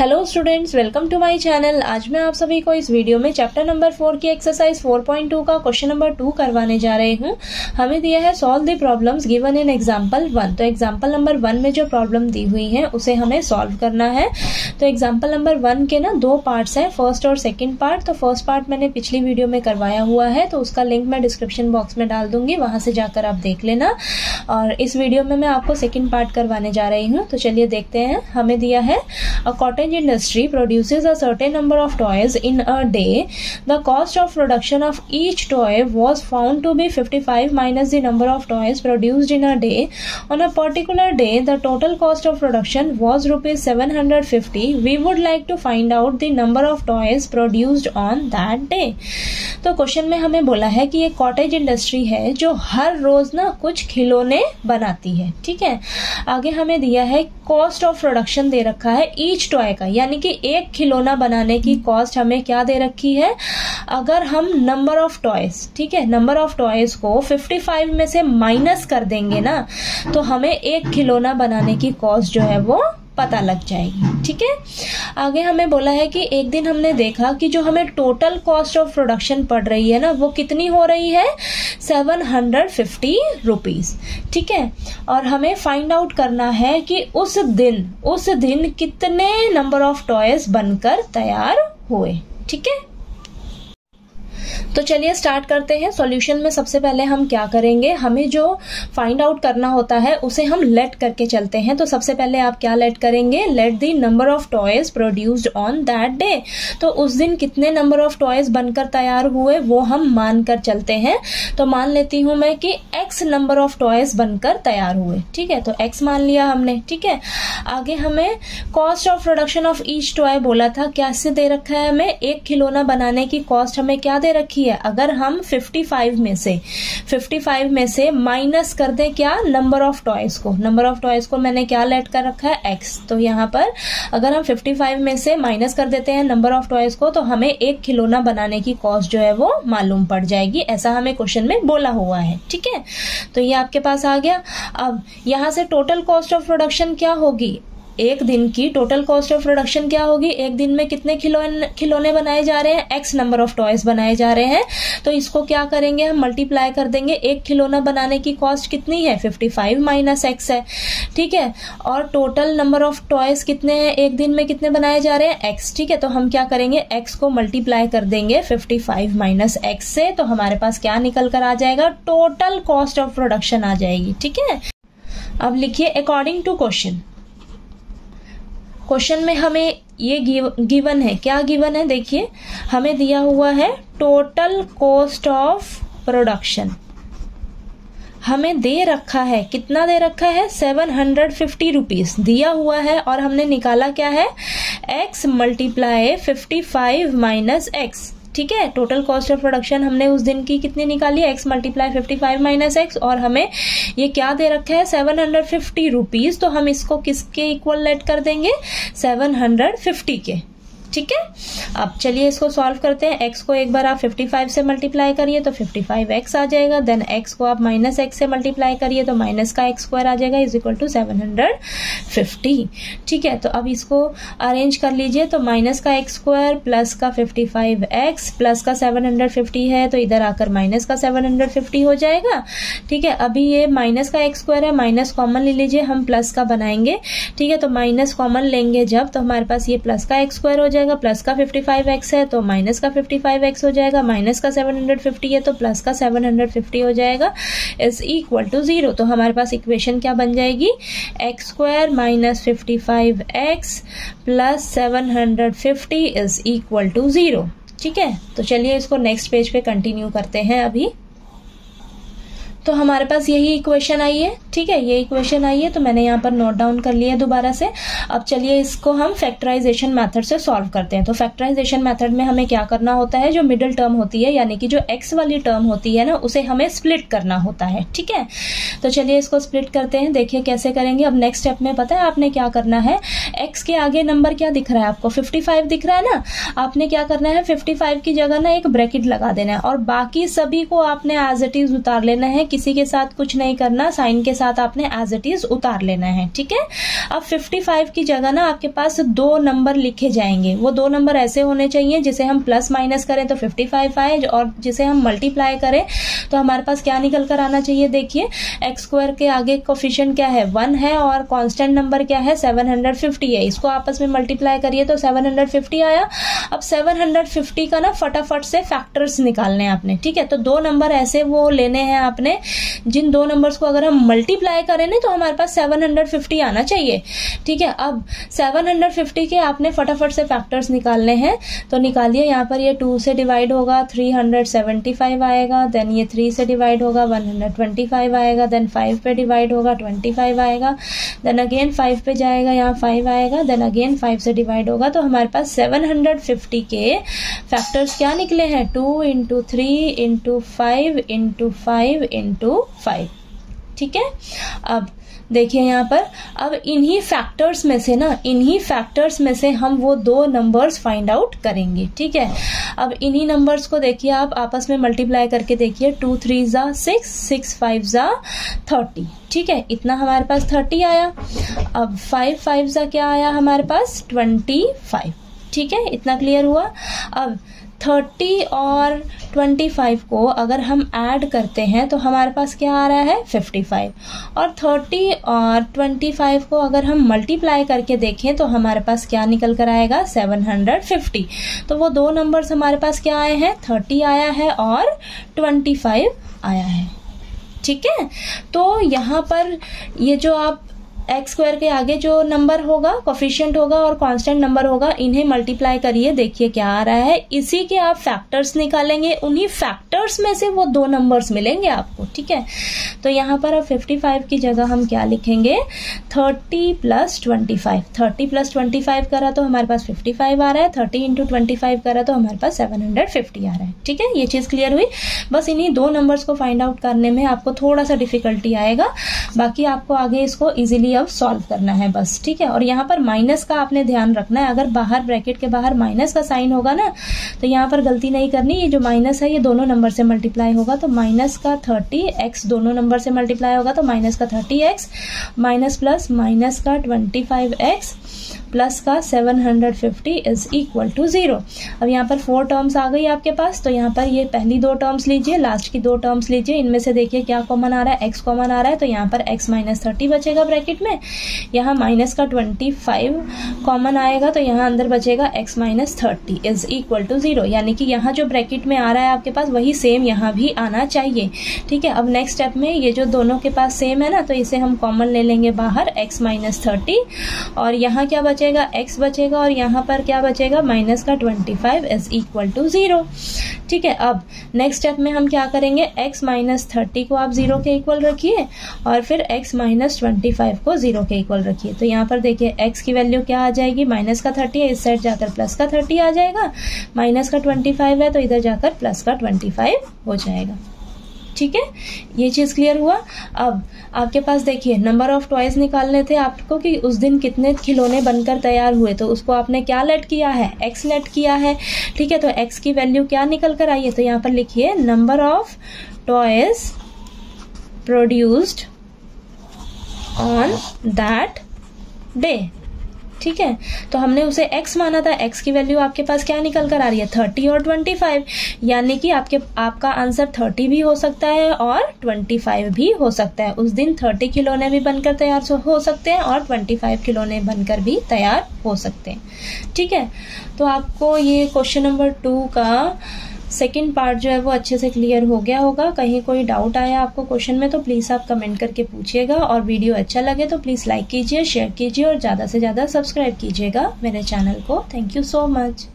Hello students, welcome to my channel. आज मैं आप सभी को इस वीडियो में चैप्टर नंबर 4 की एक्सरसाइज 4.2 का क्वेश्चन नंबर 2 करवाने जा रही हूँ। हमें दिया है solve the problems given in example 1। तो एग्जांपल नंबर 1 में जो प्रॉब्लम दी हुई है उसे हमें सॉल्व करना है। तो एग्जांपल नंबर 1 के ना 2 पार्ट्स हैं, फर्स्ट और सेकेंड पार्ट। तो फर्स्ट पार्ट मैंने पिछली वीडियो में करवाया हुआ है, तो उसका लिंक मैं डिस्क्रिप्शन बॉक्स में डाल दूंगी, वहां से जाकर आप देख लेना। और इस वीडियो में मैं आपको सेकेंड पार्ट करवाने जा रही हूँ। तो चलिए देखते हैं। हमें दिया है a cottage industry produces a certain number of toys in a day. The cost of production of each toy was found to be 55 minus the number of toys produced in a day. On a particular day, the total cost of production was rupees 750. We would like to find out the number of toys produced on that day. तो question में हमें बोला है कि ये cottage industry है जो हर रोज ना कुछ खिलौने बनाती है। ठीक है, आगे हमें दिया है कॉस्ट ऑफ प्रोडक्शन दे रखा है ईच टॉय का, यानी कि एक खिलौना बनाने की कॉस्ट हमें क्या दे रखी है। अगर हम नंबर ऑफ टॉयज, ठीक है, नंबर ऑफ टॉयज को 55 में से माइनस कर देंगे ना, तो हमें एक खिलौना बनाने की कॉस्ट जो है वो पता लग जाएगी। ठीक है, आगे हमें बोला है कि एक दिन हमने देखा कि जो हमें टोटल कॉस्ट ऑफ प्रोडक्शन पड़ रही है ना, वो कितनी हो रही है, 750 रुपीज। ठीक है, और हमें फाइंड आउट करना है कि उस दिन कितने नंबर ऑफ टॉयज बनकर तैयार हुए। ठीक है, तो चलिए स्टार्ट करते हैं। सॉल्यूशन में सबसे पहले हम क्या करेंगे, हमें जो फाइंड आउट करना होता है उसे हम लेट करके चलते हैं। तो सबसे पहले आप क्या लेट करेंगे, let the number of toys produced on that day. तो उस दिन कितने नंबर ऑफ टॉयज बनकर तैयार हुए वो हम मान कर चलते हैं। तो मान लेती हूं मैं कि x नंबर ऑफ टॉयज बनकर तैयार हुए। ठीक है, तो x मान लिया हमने। ठीक है, आगे हमें cost of production of each toy बोला था, क्या से दे रखा है हमें, एक खिलौना बनाने की कॉस्ट हमें क्या दे रखी है। अगर हम 55 में से माइनस कर दें क्या, नंबर ऑफ टॉयज को मैंने क्या लेट कर रखा है, x। तो यहाँ पर अगर हम 55 में से माइनस कर देते हैं नंबर ऑफ टॉयज को, तो हमें एक खिलौना बनाने की कॉस्ट जो है वो मालूम पड़ जाएगी। ऐसा हमें क्वेश्चन में बोला हुआ है। ठीक है, तो ये आपके पास आ गया। अब यहाँ से टोटल कॉस्ट ऑफ प्रोडक्शन क्या होगी, एक दिन की टोटल कॉस्ट ऑफ प्रोडक्शन क्या होगी, एक दिन में कितने खिलौने बनाए जा रहे हैं, x नंबर ऑफ टॉयज बनाए जा रहे हैं। तो इसको क्या करेंगे, हम मल्टीप्लाई कर देंगे। एक खिलौना बनाने की कॉस्ट कितनी है, 55 माइनस x है। ठीक है, और टोटल नंबर ऑफ टॉयज कितने हैं, एक दिन में कितने बनाए जा रहे हैं, x। ठीक है, तो हम क्या करेंगे, x को मल्टीप्लाई कर देंगे 55 माइनस x से, तो हमारे पास क्या निकल कर आ जाएगा, टोटल कॉस्ट ऑफ प्रोडक्शन आ जाएगी। ठीक है, अब लिखिए अकॉर्डिंग टू क्वेश्चन में हमें ये गिवन है, क्या गिवन है, देखिए हमें दिया हुआ है टोटल कॉस्ट ऑफ प्रोडक्शन, हमें दे रखा है, कितना दे रखा है, 750 रुपीज दिया हुआ है। और हमने निकाला क्या है, x मल्टीप्लाई 55 माइनस x। ठीक है, टोटल कॉस्ट ऑफ प्रोडक्शन हमने उस दिन की कितनी निकाली, x मल्टीप्लाई 55 माइनस x, और हमें ये क्या दे रखा है, 750 रुपीज। तो हम इसको किसके इक्वल लेट कर देंगे, 750 के। ठीक है, अब चलिए इसको सॉल्व करते हैं। x को एक बार आप 55 से मल्टीप्लाई करिए तो 55x आ जाएगा। देन x को आप माइनस x से मल्टीप्लाई करिए तो माइनस का x स्क्वायर आ जाएगा, इज इक्वल टू 750। ठीक है, तो अब इसको अरेंज कर लीजिए। तो माइनस का x स्क्वायर प्लस का 55x प्लस का 750 है, तो इधर आकर माइनस का 750 हो जाएगा। ठीक है, अभी ये माइनस का x स्क्वायर है, माइनस कॉमन ले लीजिए, हम प्लस का बनाएंगे। ठीक है, तो माइनस कॉमन लेंगे जब, तो हमारे पास ये प्लस का x स्क्वायर हो जाएगा, प्लस का 55x है तो माइनस का 55x हो जाएगा, माइनस का 750 है तो प्लस का 750 हो जाएगा, इज इक्वल टू 0। तो हमारे पास इक्वेशन क्या बन जाएगी, x square minus 55x plus 750 is equal to 0। ठीक है, तो चलिए इसको नेक्स्ट पेज पे कंटिन्यू करते हैं। अभी तो हमारे पास यही इक्वेशन आई है। ठीक है, ये इक्वेशन आई है, तो मैंने यहाँ पर नोट डाउन कर लिया है दोबारा से। अब चलिए इसको हम फैक्टराइजेशन मेथड से सॉल्व करते हैं। तो फैक्टराइजेशन मेथड में हमें क्या करना होता है, जो मिडिल टर्म होती है, यानी कि जो x वाली टर्म होती है ना, उसे हमें स्प्लिट करना होता है। ठीक है, तो चलिए इसको स्प्लिट करते हैं, देखिए कैसे करेंगे। अब नेक्स्ट स्टेप में पता है आपने क्या करना है, x के आगे नंबर क्या दिख रहा है आपको, 55 दिख रहा है ना। आपने क्या करना है, 55 की जगह ना एक ब्रैकेट लगा देना है, और बाकी सभी को आपने एज इट इज उतार लेना है किसी के साथ कुछ नहीं करना, साइन के साथ आपने एज इट इज उतार लेना है। ठीक है, अब 55 की जगह ना आपके पास 2 नंबर लिखे जाएंगे। वो 2 नंबर ऐसे होने चाहिए जिसे हम प्लस माइनस करें तो 55 आए, और जिसे हम मल्टीप्लाई करें तो हमारे पास क्या निकल कर आना चाहिए। देखिए एक्स स्क्वायर के आगे कोफिशिएंट क्या है 1 है, और कांस्टेंट नंबर क्या है 750 है। इसको आपस में मल्टीप्लाई करिए तो 750 आया। अब 750 का ना फटाफट से फैक्टर्स निकालने हैं आपने। ठीक है, तो 2 नंबर ऐसे वो लेने हैं आपने जिन 2 नंबर्स को अगर हम मल्टीप्लाई करें ना तो हमारे पास 750 आना चाहिए। ठीक है, अब 750 के आपने फटाफट से फैक्टर्स निकालने हैं, तो निकालिए। यहाँ पर ये 2 से डिवाइड होगा 375 आएगा, देन ये 3 से डिवाइड होगा 125 आएगा, देन 5 पे डिवाइड होगा 25 आएगा, देन अगेन 5 पे जाएगा, यहाँ 5 आएगा, देन अगेन 5 से डिवाइड होगा। तो हमारे पास 750 के फैक्टर्स क्या निकले हैं 2 इंटू 3 इंटू 5 इंटू 5 इंटू 5। ठीक है, अब देखिए यहाँ पर, अब इन्हीं फैक्टर्स में से हम वो 2 नंबर्स फाइंड आउट करेंगे। ठीक है, अब इन्हीं नंबर्स को देखिए आप आपस में मल्टीप्लाई करके देखिए। 2 3 जा 6, 6 5 जा 30। ठीक है, इतना हमारे पास 30 आया। अब 5 5 जा क्या आया हमारे पास 25। ठीक है, इतना क्लियर हुआ। अब 30 और 25 को अगर हम ऐड करते हैं तो हमारे पास क्या आ रहा है 55, और 30 और 25 को अगर हम मल्टीप्लाई करके देखें तो हमारे पास क्या निकल कर आएगा 750। तो वो 2 नंबर्स हमारे पास क्या आए हैं 30 आया है और 25 आया है। ठीक है, तो यहाँ पर ये जो आप एक्स स्क्वायर के आगे जो नंबर होगा कोफिशिएंट होगा और कांस्टेंट नंबर होगा, इन्हें मल्टीप्लाई करिए, देखिए क्या आ रहा है। इसी के आप फैक्टर्स निकालेंगे, उन्हीं फैक्टर्स में से वो 2 नंबर्स मिलेंगे आपको। ठीक है, तो यहाँ पर अब 55 की जगह हम क्या लिखेंगे 30 प्लस 25। 30 प्लस 25 करा तो हमारे पास 55 आ रहा है, 30 इंटू 25 करा तो हमारे पास 750 आ रहा है। ठीक है, ये चीज क्लियर हुई। बस इन्हीं 2 नंबर्स को फाइंड आउट करने में आपको थोड़ा सा डिफिकल्टी आएगा, बाकी आपको आगे इसको इजीली अब सॉल्व करना है बस। ठीक है, और यहाँ पर माइनस का आपने ध्यान रखना है। अगर बाहर ब्रैकेट के बाहर माइनस का साइन होगा ना तो यहाँ पर गलती नहीं करनी। ये जो माइनस है ये दोनों नंबर से मल्टीप्लाई होगा, तो माइनस का 30x दोनों नंबर से मल्टीप्लाई होगा तो माइनस का 30x माइनस प्लस माइनस का 25x प्लस का 750 इज इक्वल टू 0। अब यहाँ पर 4 टर्म्स आ गई आपके पास, तो यहाँ पर ये पहली 2 टर्म्स लीजिए, लास्ट की 2 टर्म्स लीजिए। इनमें से देखिए क्या कॉमन आ रहा है x कॉमन आ रहा है, तो यहाँ पर x माइनस 30 बचेगा ब्रैकेट में, यहाँ माइनस का 25 कॉमन आएगा तो यहाँ अंदर बचेगा x minus 30 is equal to 0। यानी कि यहाँ जो ब्रैकेट में आ रहा है आपके पास वही सेम यहाँ भी आना चाहिए। ठीक है, अब नेक्स्ट स्टेप में ये जो दोनों के पास सेम है ना तो इसे हम कॉमन ले लेंगे बाहर, x माइनस 30, और यहाँ क्या बचेगा x बचेगा, और यहाँ पर क्या बचेगा माइनस का 25 इज इक्वल टू 0। ठीक है, अब नेक्स्ट स्टेप में हम क्या करेंगे x माइनस 30 को आप 0 के इक्वल रखिए और फिर x माइनस 25 को 0 के इक्वल रखिए। तो यहाँ पर देखिए x की वैल्यू क्या आ जाएगी, माइनस का 30 है, इस साइड जाकर प्लस का 30 आ जाएगा, माइनस का 25 है तो इधर जाकर प्लस का 25 हो जाएगा। ठीक है, ये चीज क्लियर हुआ। अब आपके पास देखिए नंबर ऑफ टॉयज निकालने थे आपको कि उस दिन कितने खिलौने बनकर तैयार हुए, तो उसको आपने क्या लेट किया है x लेट किया है। ठीक है, तो x की वैल्यू क्या निकल कर आई है, तो यहाँ पर लिखिए number of toys produced on that day. ठीक है, तो हमने उसे x माना था, x की वैल्यू आपके पास क्या निकल कर आ रही है 30 और 25, यानी कि आपका आंसर 30 भी हो सकता है और 25 भी हो सकता है। उस दिन 30 खिलौने भी बनकर तैयार हो सकते हैं और 25 खिलौने बनकर भी तैयार हो सकते हैं। ठीक है, तो आपको ये क्वेश्चन नंबर 2 का सेकेंड पार्ट जो है वो अच्छे से क्लियर हो गया होगा। कहीं कोई डाउट आया आपको क्वेश्चन में तो प्लीज आप कमेंट करके पूछिएगा, और वीडियो अच्छा लगे तो प्लीज लाइक कीजिए, शेयर कीजिए और ज्यादा से ज्यादा सब्सक्राइब कीजिएगा मेरे चैनल को। Thank you so much.